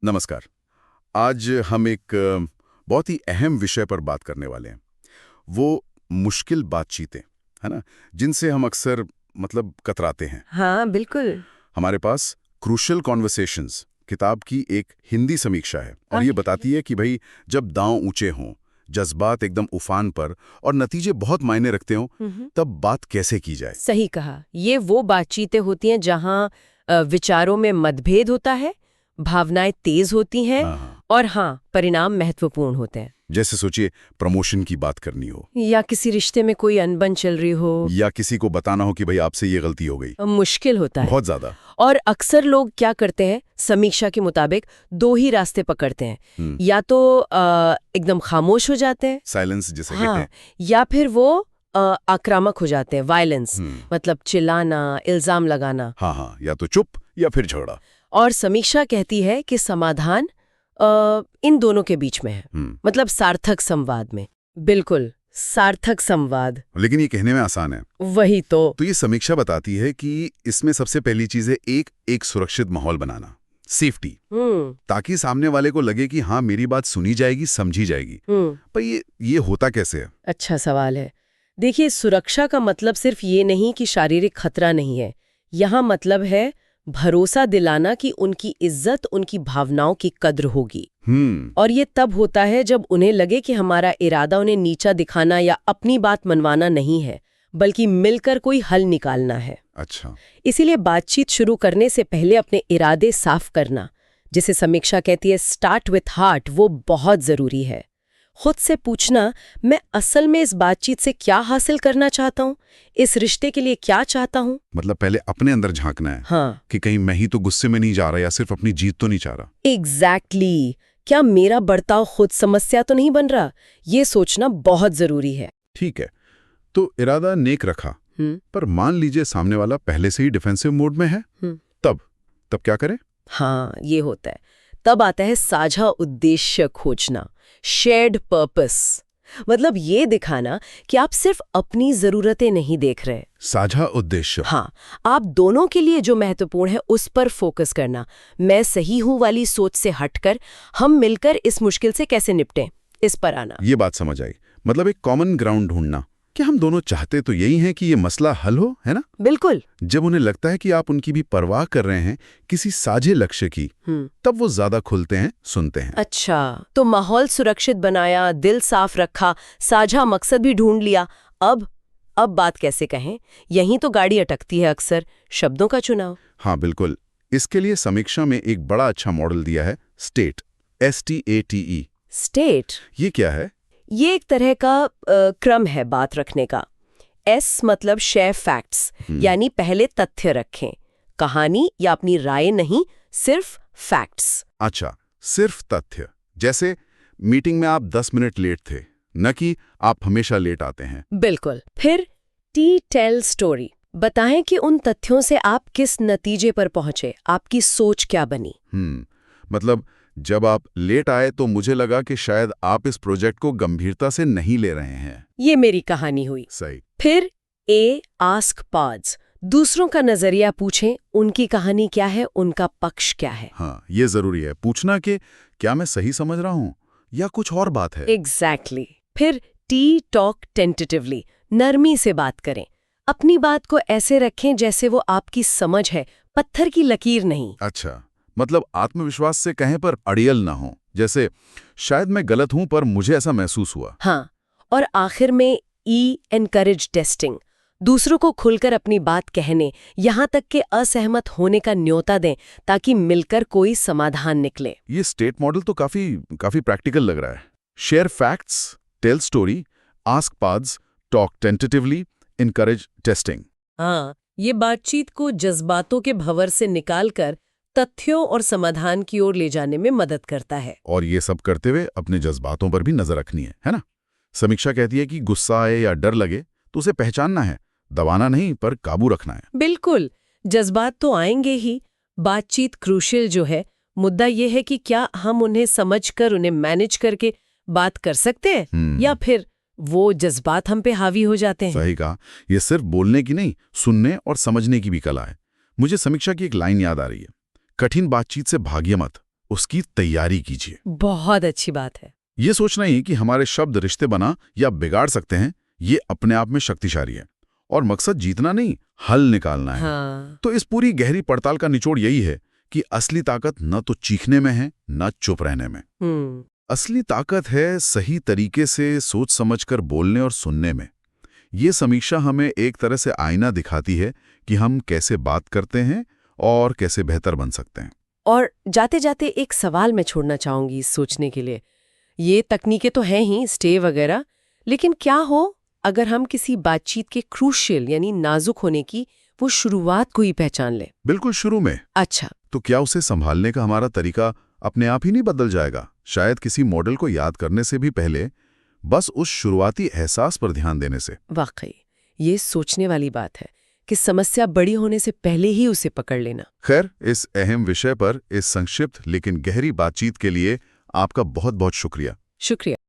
नमस्कार। आज हम एक बहुत ही अहम विषय पर बात करने वाले हैं। वो मुश्किल बातचीतें, है ना, जिनसे हम अक्सर कतराते हैं। हाँ बिल्कुल। हमारे पास क्रूशियल कॉन्वर्सेशंस किताब की एक हिंदी समीक्षा है और ये बताती है कि भाई जब दांव ऊंचे हों, जज्बात एकदम उफान पर और नतीजे बहुत मायने रखते हों, तब बात कैसे की जाए। सही कहा। ये वो बातचीतें होती हैं जहाँ विचारों में मतभेद होता है, भावनाएं तेज होती हैं हाँ। और हाँ, परिणाम महत्वपूर्ण होते हैं। जैसे सोचिए प्रमोशन की बात करनी हो, या किसी रिश्ते में कोई अनबन चल रही हो, या किसी को बताना हो कि भाई आपसे ये गलती हो गई। मुश्किल होता है बहुत ज्यादा। और अक्सर लोग क्या करते हैं, समीक्षा के मुताबिक 2 ही रास्ते पकड़ते हैं। या तो एकदम खामोश हो जाते हैं, साइलेंस जिसे हाँ, कहते हैं, या फिर वो आक्रामक हो जाते हैं, वायलेंस, मतलब चिल्लाना, इल्जाम लगाना। हाँ, या तो चुप या फिर झगड़ा। और समीक्षा कहती है कि समाधान इन दोनों के बीच में है, मतलब सार्थक संवाद में। बिल्कुल, सार्थक संवाद। लेकिन ये कहने में आसान है। वही तो ये समीक्षा बताती है कि इसमें सबसे पहली चीज है एक सुरक्षित माहौल बनाना, सेफ्टी, ताकि सामने वाले को लगे कि हाँ मेरी बात सुनी जाएगी, समझी जाएगी। पर ये होता कैसे है? अच्छा सवाल है। देखिए, सुरक्षा का मतलब सिर्फ ये नहीं कि शारीरिक खतरा नहीं है। यहाँ मतलब है भरोसा दिलाना कि उनकी इज्जत, उनकी भावनाओं की कद्र होगी। और ये तब होता है जब उन्हें लगे कि हमारा इरादा उन्हें नीचा दिखाना या अपनी बात मनवाना नहीं है, बल्कि मिलकर कोई हल निकालना है। अच्छा। इसीलिए बातचीत शुरू करने से पहले अपने इरादे साफ करना, जिसे समीक्षा कहती है स्टार्ट विथ हार्ट, वो बहुत जरूरी है। खुद से पूछना, मैं असल में इस बातचीत से क्या हासिल करना चाहता हूँ, इस रिश्ते के लिए क्या चाहता हूँ। मतलब पहले अपने अंदर झांकना है। हाँ, कि कहीं मैं ही तो गुस्से में नहीं जा रहा या सिर्फ अपनी जीत तो नहीं चाह रहा। एग्जैक्टली। क्या मेरा बर्ताव खुद समस्या तो नहीं बन रहा, ये सोचना बहुत जरूरी है। ठीक है, तो इरादा नेक रखा, पर मान लीजिए सामने वाला पहले से ही डिफेंसिव मोड में है, तब क्या करें? हाँ, ये होता है। तब आता है साझा उद्देश्य खोजना, शेयर्ड पर्पस। मतलब ये दिखाना कि आप सिर्फ अपनी जरूरतें नहीं देख रहे। साझा उद्देश्य। हाँ, आप दोनों के लिए जो महत्वपूर्ण है उस पर फोकस करना। मैं सही हूं वाली सोच से हटकर हम मिलकर इस मुश्किल से कैसे निपटें, इस पर आना। ये बात समझ आई। मतलब एक कॉमन ग्राउंड ढूंढना कि हम दोनों चाहते तो यही हैं कि ये मसला हल हो, है ना? बिल्कुल। जब उन्हें लगता है कि आप उनकी भी परवाह कर रहे हैं किसी साझे लक्ष्य की, तब वो ज्यादा खुलते हैं, सुनते हैं। अच्छा, तो माहौल सुरक्षित बनाया, दिल साफ रखा, साझा मकसद भी ढूंढ लिया। अब बात कैसे कहें? यहीं तो गाड़ी अटकती है अक्सर, शब्दों का चुनाव। हाँ बिल्कुल। इसके लिए समीक्षा में एक बड़ा अच्छा मॉडल दिया है, स्टेट, STATE। स्टेट ये क्या है? ये एक तरह का क्रम है बात रखने का। S मतलब शेयर फैक्ट्स, यानी पहले तथ्य रखें, कहानी या अपनी राय नहीं, सिर्फ फैक्ट्स। अच्छा, सिर्फ तथ्य। जैसे मीटिंग में आप 10 मिनट लेट थे, न कि आप हमेशा लेट आते हैं। बिल्कुल। फिर T टेल स्टोरी, बताएं कि उन तथ्यों से आप किस नतीजे पर पहुंचे, आपकी सोच क्या बनी। मतलब जब आप लेट आए तो मुझे लगा कि शायद आप इस प्रोजेक्ट को गंभीरता से नहीं ले रहे हैं। ये मेरी कहानी हुई। सही। फिर A आस्क पार्ट्स, दूसरों का नजरिया पूछें, उनकी कहानी क्या है, उनका पक्ष क्या है। हाँ, ये जरूरी है पूछना कि क्या मैं सही समझ रहा हूँ या कुछ और बात है। एग्जैक्टली। फिर T टॉक टेंटेटिवली, नरमी से बात करें, अपनी बात को ऐसे रखें जैसे वो आपकी समझ है, पत्थर की लकीर नहीं। अच्छा, मतलब आत्मविश्वास से कहें पर अड़ियल ना हो, जैसे शायद मैं गलत हूं पर मुझे ऐसा महसूस हुआ। हाँ, और आखिर में E एनकरेज टेस्टिंग, दूसरों को खुलकर अपनी बात कहने, यहाँ तक कि असहमत होने का न्योता दें, ताकि मिलकर कोई समाधान निकले। ये स्टेट मॉडल तो काफी प्रैक्टिकल लग रहा है। Share facts, tell story, ask paths, talk tentatively, encourage testing. हाँ, ये बातचीत को जज्बातों के भंवर से निकालकर तथ्यों और समाधान की ओर ले जाने में मदद करता है। और ये सब करते हुए अपने जज्बातों पर भी नजर रखनी है ना? समीक्षा कहती है कि गुस्सा आए या डर लगे तो उसे पहचानना है, दबाना नहीं पर काबू रखना है। बिल्कुल, जज्बात तो आएंगे ही। बातचीत क्रूशियल जो है, मुद्दा ये है कि क्या हम उन्हें समझकर, उन्हें मैनेज करके बात कर सकते हैं, या फिर वो जज्बात हम पे हावी हो जाते हैं। सही कहा। ये सिर्फ बोलने की नहीं, सुनने और समझने की भी कला है। मुझे समीक्षा की एक लाइन याद आ रही है, कठिन बातचीत से भागिए मत, उसकी तैयारी कीजिए। बहुत अच्छी बात है। ये सोचना ही कि हमारे शब्द रिश्ते बना या बिगाड़ सकते हैं, ये अपने आप में शक्तिशाली है। और मकसद जीतना नहीं, हल निकालना है। हाँ। तो इस पूरी गहरी पड़ताल का निचोड़ यही है कि असली ताकत न तो चीखने में है, न चुप रहने में। असली ताकत है सही तरीके से सोच समझकर बोलने और सुनने में। ये समीक्षा हमें एक तरह से आईना दिखाती है कि हम कैसे बात करते हैं और कैसे बेहतर बन सकते हैं। और जाते जाते एक सवाल मैं छोड़ना चाहूंगी इस सोचने के लिए। ये तकनीकें तो हैं ही, स्टे वगैरह, लेकिन क्या हो अगर हम किसी बातचीत के क्रूशियल यानी नाजुक होने की वो शुरुआत को ही पहचान ले? बिल्कुल शुरू में। अच्छा। तो क्या उसे संभालने का हमारा तरीका अपने आप ही नहीं बदल जाएगा? शायद किसी मॉडल को याद करने से भी पहले बस उस शुरुआती एहसास पर ध्यान देने से। वाकई ये सोचने वाली बात है कि समस्या बड़ी होने से पहले ही उसे पकड़ लेना। खैर, इस अहम विषय पर इस संक्षिप्त लेकिन गहरी बातचीत के लिए आपका बहुत बहुत शुक्रिया। शुक्रिया।